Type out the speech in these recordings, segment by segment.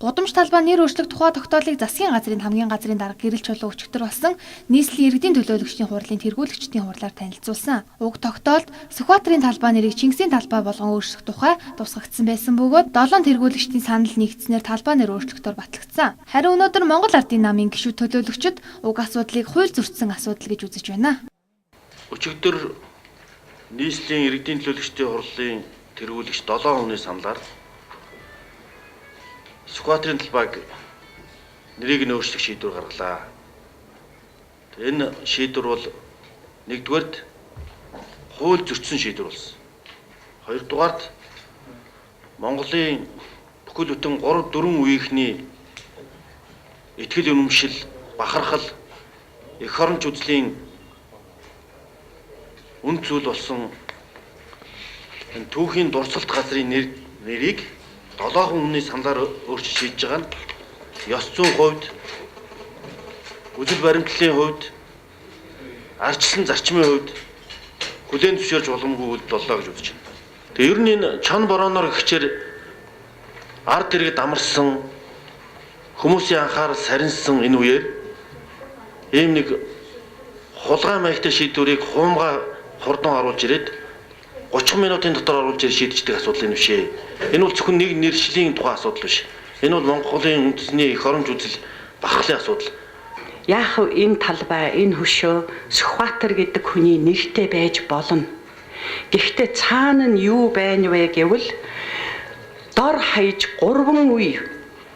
Гудамж талбай нэр өөрчлөх тухай тогтоолыг засгийн газрын хамгийн газрын дарга гэрэлч болон өчигдөр болсон нийслэлийн иргэдийн төлөөлөгчдийн хурлын тэргүүлэгчдийн хурлаар танилцуулсан. Уг тогтоолд Сүхбаатарын талбай нэрийг Чингисийн талбай болгон өөрчлөх тухай тусгагдсан байсан бөгөөд 7 тэргүүлэгчдийн санал нэгдснээр талбай нэр өөрчлөлтөөр батлагдсан. Харин өнөөдөр Монгол Ардын намын гишүүд төлөөлөгчид уг асуудлыг хууль зөрчсөн асуудал гэж үзэж байна. Өчигдөр нийслэлийн иргэдийн төлөөлөгчдийн хурлын тэргүүлэгч 7 хүний саналаар Сүхбаатарын талбайг нэрийг нь өөрчлөх шийдвэр гаргалаа. Энэ шийдвэр бол нэгдүгээрт хууль зөрчсөн шийдвэр болсон. Хоёрдугаарт Монголын бүхэл бүтэн 3-4 үеийнхний итгэл үнэмшил, бахархал, эх оронч үзлийн үнд зүйл болсон энэ түүхийн дурсгалт газрын нэрийг 7 хүний саналаар өөрчлөж шийдэж байгаа нь ёс зүйн хувьд, үзэл баримтлалын хувьд, ардчилсан зарчмын хувьд хүлээн зөвшөөрж боломгүй үйлдэл боллоо гэж үзэж байна. Тэгээ ер нь энэ чон борооноор гихчээр ард иргэд амарсан, хүмүүсийн анхаарал сарнсан энэ үеэр ийм нэг хулгай маягтай шийдвэрийг хуумгай хурдан оруулж ирээд 30 минутын дотор оруулж ирж шийдчихдэг асуудал энэ биш ээ. Энэ бол зөвхөн нэг нэршлийн тухай асуудал биш. Энэ бол Монголын үндэсний эх оронч үзэл бахархлын асуудал. Яах вэ энэ талбай, энэ хөшөө Сүхбаатар гэдэг хүний нэртэй байж болно. Гэхдээ цаана нь юу байна вэ гэвэл дор хаяж 3 үе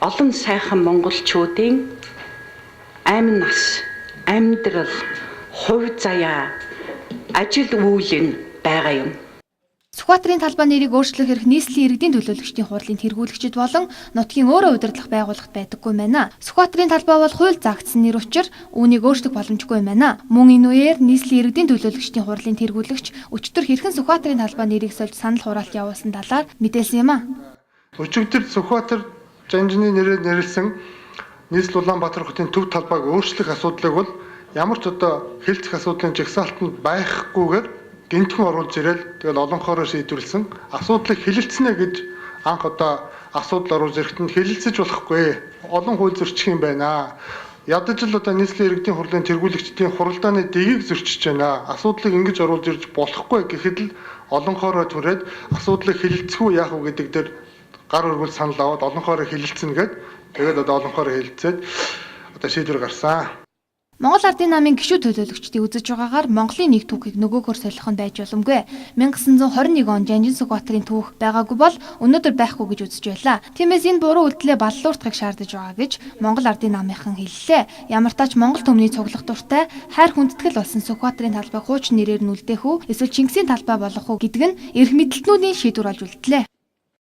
олон сайхан монголчуудын амь нас, амьдрал, хувь заяа, ажил үйл нь байгаа юм. Сүхбаатарын талбай нэрийг өөрчлөх хэрэг нийслэлийн иргэдийн төлөөлөгчдийн хурлын тэргүүлэгчид болон нутгийн өөрөө удирдлах байгууллагт байдаггүй байна. Сүхбаатарын талбай бол хууль заагдсан нэр учир үүнийг өөрчлөх боломжгүй юм байна. Мөн энэ үеэр нийслэлийн иргэдийн төлөөлөгчдийн хурлын тэргүүлэгч өчигдөр хэрхэн Сүхбаатарын талбай нэрийг сольж санал хураалт явуулсан талаар мэдээлсэн юм а. Өчигдөр Сүхбаатар жанжны нэрээр нэрлсэн нийслэл Улаанбаатар хотын төв талбайг өөрчлөх асуудлыг бол ямар ч одоо хэлцэх асуудлын жагсаалтанд байхгүйгээр гинтхэн оруулж ирэл тэгэл олонхоороо шийдвэрлсэн асуудлыг хэлэлцэнэ гэж анх одоо асуудал оруулж ирэхэд нь хэлэлцэж болохгүй олон хууль зөрчих юм байна. Ядаж л одоо нийслэлийн иргэдийн хурлын тэргүүлэгчдийн хуралдааны дэгийг зөрчиж байна. Асуудлыг ингэж оруулж ирж болохгүй гэхэд л олонхоороо түрээд асуудлыг хэлэлцэхгүй яах вэ гэдэг дээр гар өргөл санал аваад олонхоороо хэлэлцэнэ гэд тэгээд одоо олонхоороо хэлэлцээд одоо шийдвэр гарсан. Монгол Ардын намын гишүүд төлөөлөгчдийн үзэж байгаагаар Монголын нэг түүхийг нөгөөгөөр солих нь байж боломгүй. 1921 он Жанжин Сүхбаатарын түүх байгаагүй бол өнөөдөр байхгүй гэж үзэж байлаа. Тиймээс энэ буруу үйлдэлээ баллуурдахыг шаардаж байгаа гэж Монгол Ардын намынхан хэллээ. Ямар ч тач Монгол төмний цуглах дуртай хайр хүндэтгэл болсон Сүхбаатарын талбай хуучин нэрээр нь үлдээх үү, эсвэл Чингисийн талбай болох уу гэдэг нь эрх мэдэлтнүүдийн шийдвэр болж үлдлээ.